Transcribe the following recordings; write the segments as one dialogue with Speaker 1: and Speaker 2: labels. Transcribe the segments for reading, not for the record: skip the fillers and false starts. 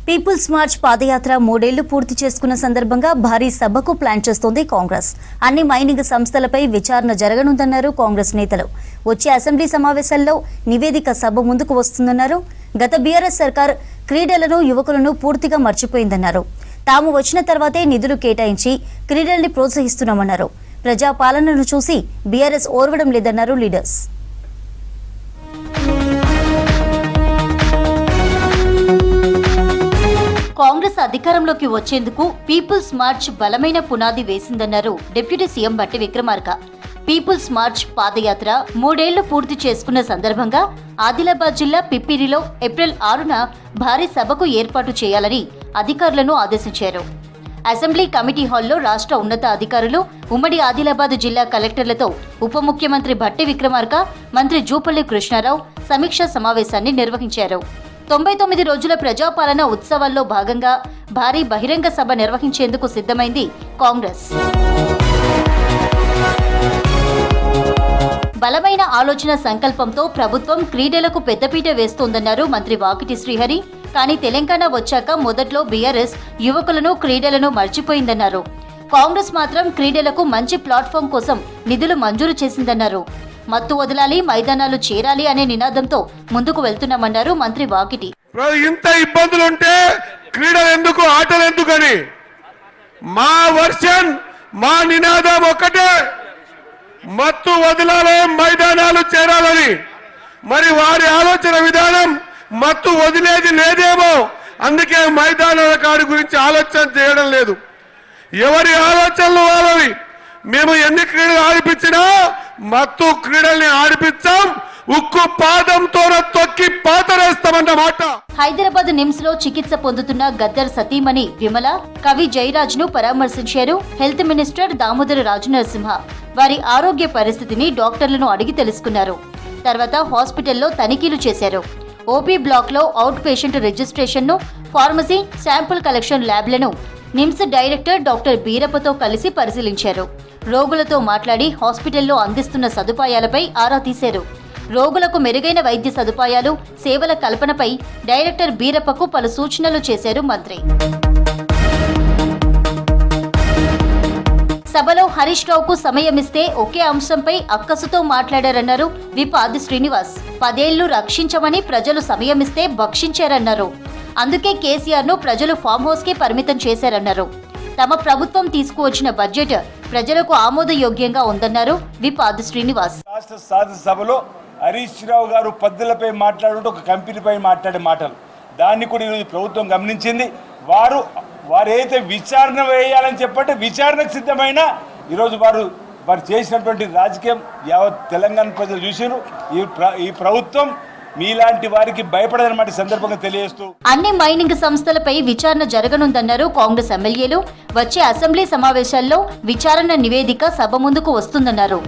Speaker 1: Peoples march పాదయాత్ర 3 ఏళ్లు పూర్తి చేసుకున్న సందర్భంగా భారీ సభకు ప్లాన్ చేస్తోంది కాంగ్రెస్. అన్ని మైనింగ్ సంస్థలపై విచారణ జరగనుందన్నారు కాంగ్రెస్ నేతలు. వచ్చే అసెంబ్లీ సమావేశాల్లో నివేదిక సభ ముందుకు వస్తుందన్నారు. గత బీఆర్ఎస్ సర్కార్ క్రీడలను, యువకులను పూర్తిగా మర్చిపోయిందన్నారు. తాము వచ్చిన తర్వాతే నిధులు కేటాయించి క్రీడల్ని ప్రోత్సహిస్తున్నామన్నారు. ప్రజాపాలనను చూసి బీఆర్ఎస్ ఓర్వడం లేదన్నారు లీడర్స్. కాంగ్రెస్ అధికారంలోకి వచ్చేందుకు పీపుల్స్ మార్చ్ బలమైన పునాది వేసిందన్నారు deputy CM Bhatti Vikramarka. People's march పాదయాత్ర 3 ఏళ్లు పూర్తి చేసుకున్న సందర్భంగా ఆదిలాబాద్ జిల్లా పిప్పిరిలో ఏప్రిల్ 6న భారీ సభకు ఏర్పాటు చేయాలని అధికారులను ఆదేశించారు. అసెంబ్లీ కమిటీ హాల్లో రాష్ట్ర ఉన్నత అధికారులు, ఉమ్మడి ఆదిలాబాద్ జిల్లా కలెక్టర్లతో ఉప ముఖ్యమంత్రి భట్టి విక్రమార్క, మంత్రి జూపల్లి కృష్ణారావు సమీక్షా సమావేశాన్ని నిర్వహించారు. 99 రోజుల ప్రజాపాలన ఉత్సవాల్లో భాగంగా భారీ బహిరంగ సభ నిర్వహించేందుకు సిద్ధమైంది కాంగ్రెస్. బలమైన ఆలోచన సంకల్పంతో ప్రభుత్వం క్రీడలకు పెద్దపీట వేస్తోందన్నారు మంత్రి వాకిటి శ్రీహరి. కానీ తెలంగాణ వచ్చాక మొదట్లో బీఆర్ఎస్ యువకులను, క్రీడలను మర్చిపోయిందన్నారు. కాంగ్రెస్ మాత్రం క్రీడలకు మంచి ప్లాట్ఫామ్ కోసం నిధులు మంజూరు చేసిందన్నారు. మత్తు వదలాలి, మైదానాలు చేరాలి అనే నినాదంతో ముందుకు వెళ్తున్నామన్నారు మంత్రి వాకిటి.
Speaker 2: ఇంత ఇబ్బందులుంటే క్రీడలు ఎందుకు, ఆటలు ఎందుకని మా వర్షన్, మా నినాదం ఒక్కటే, మత్తు వదలాలి, మైదానాలు చేరాలని. మరి వారి ఆలోచన విధానం మత్తు వదిలేది లేదేమో, అందుకే మైదానాల కాడి గురించి ఆలోచన చేయడం లేదు. ఎవరి ఆలోచనలు వాళ్ళవి. మేము ఎన్ని క్రీడలు ఆడిపించినా మత్తు క్రీడల్ని ఆడిపించాం, ఉక్కు పాదంతో తొక్కి పాతరేస్తామన్నమాట.
Speaker 1: హైదరాబాద్ నిమ్స్ లో చికిత్స పొందుతున్న గద్దర్ సతీమణి విమల, కవి జయరాజ్ ను పరామర్శించారు హెల్త్ మినిస్టర్ దామోదర రాజనరసింహ. వారి ఆరోగ్య పరిస్థితిని డాక్టర్లను అడిగి తెలుసుకున్నారు. తర్వాత హాస్పిటల్లో తనిఖీలు చేశారు. ఓపీ బ్లాక్ లో అవుట్ పేషెంట్ రిజిస్ట్రేషన్ ను, ఫార్మసీ, శాంపుల్ కలెక్షన్ ల్యాబ్లను నిమ్స్ డైరెక్టర్ డాక్టర్ బీరప్పతో కలిసి పరిశీలించారు. రోగులతో మాట్లాడి హాస్పిటల్లో అందిస్తున్న సదుపాయాలపై ఆరా తీశారు. రోగులకు మెరుగైన వైద్య సదుపాయాలు, సేవల కల్పనపై డైరెక్టర్ బీరప్పకు పలు సూచనలు చేశారు మంత్రి. సభలో హరీష్ రావుకు సమయమిస్తే ఒకే అంశంపై అక్కసుతో మాట్లాడారన్నారు విప్ ఆది శ్రీనివాస్. 10 ఏళ్లు రక్షించమని ప్రజలు సమయమిస్తే భక్షించారన్నారు. అందుకే కేసీఆర్ ను ప్రజలు ఫామ్ హౌస్ కి పరిమితం చేశారన్నారు. తమ ప్రభుత్వం తీసుకువచ్చిన బడ్జెట్ ప్రజలకు ఆమోదయోగ్యంగా ఉందన్నారు విప్ ఆది శ్రీనివాస్.
Speaker 3: రాష్ట్ర శాసనసభలో హరీష్ రావు గారు పద్ధతులపై మాట్లాడుతూ ఒక కంపెనీపై మాట్లాడే మాటలు, దాన్ని కూడా ఈరోజు ప్రభుత్వం గమనించింది. వారు ఏదైతే విచారణ వేయాలని చెప్పంటే విచారణకు సిద్ధమైన ఈరోజు వారు చేసినటువంటి రాజకీయం యావత్ తెలంగాణ ప్రజలు చూసారు. ఈ ప్రభుత్వం మీలాంటి వారికి భయపడదన్నమాట సందర్భంగా తెలియజేస్తూ
Speaker 1: అన్ని మైనింగ్ సంస్థలపై విచారణ జరగనుందన్నారు కాంగ్రెస్ ఎమ్మెల్యేలు. వచ్చే అసెంబ్లీ సమావేశాల్లో విచారణ నివేదిక సభ ముందుకు వస్తుందన్నారు.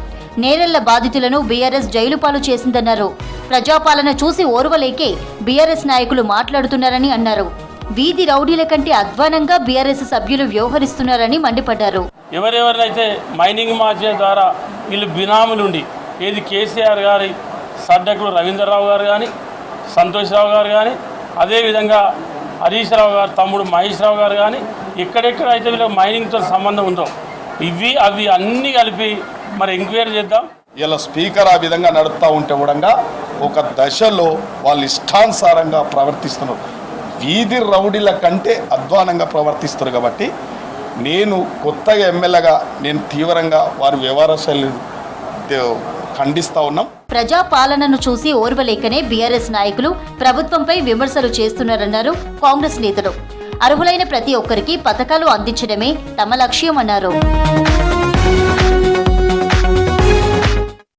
Speaker 1: నేరెళ్ల బాధితులను బీఆర్ఎస్ జైలు పాలు చేసిందన్నారు. ప్రజాపాలన చూసి ఓర్వలేకే బీఆర్ఎస్ నాయకులు మాట్లాడుతున్నారని అన్నారు. వీధి రౌడీల కంటే అధ్వానంగా బీఆర్ఎస్ సభ్యులు వ్యవహరిస్తున్నారని మండిపడ్డారు.
Speaker 4: ఎవరెవరైతే మైనింగ్ మార్చే ద్వారా వీళ్ళు బినాములుండి, ఏది కేసీఆర్ గారి సర్దకుడు రవీంద్రరావు గారు కానీ, సంతోష్ రావు గారు కానీ, అదేవిధంగా హరీష్ రావు గారు తమ్ముడు మహేష్ రావు గారు కానీ, ఎక్కడెక్కడైతే వీళ్ళకి మైనింగ్తో సంబంధం ఉందో అవి అన్నీ కలిపి మరి ఎంక్వైరీ చేద్దాం.
Speaker 5: ఇలా స్పీకర్ ఆ విధంగా నడుపుతూ ఉంటే కూడా ఒక దశలో వాళ్ళు ఇష్టానుసారంగా ప్రవర్తిస్తున్నారు. వీధి రౌడీల కంటే అధ్వానంగా ప్రవర్తిస్తారు. కాబట్టి నేను కొత్తగా ఎమ్మెల్యేగా నేను తీవ్రంగా వారి వ్యవహార శైలి ఖండిస్తా ఉన్నాం.
Speaker 1: ప్రజాపాలనను చూసి ఓర్వలేకనే బీఆర్ఎస్ నాయకులు ప్రభుత్వంపై విమర్శలు చేస్తున్నారన్నారు కాంగ్రెస్ నేతలు. అర్హులైన ప్రతి ఒక్కరికి పథకాలు అందించడమే తమ లక్ష్యమన్నారు.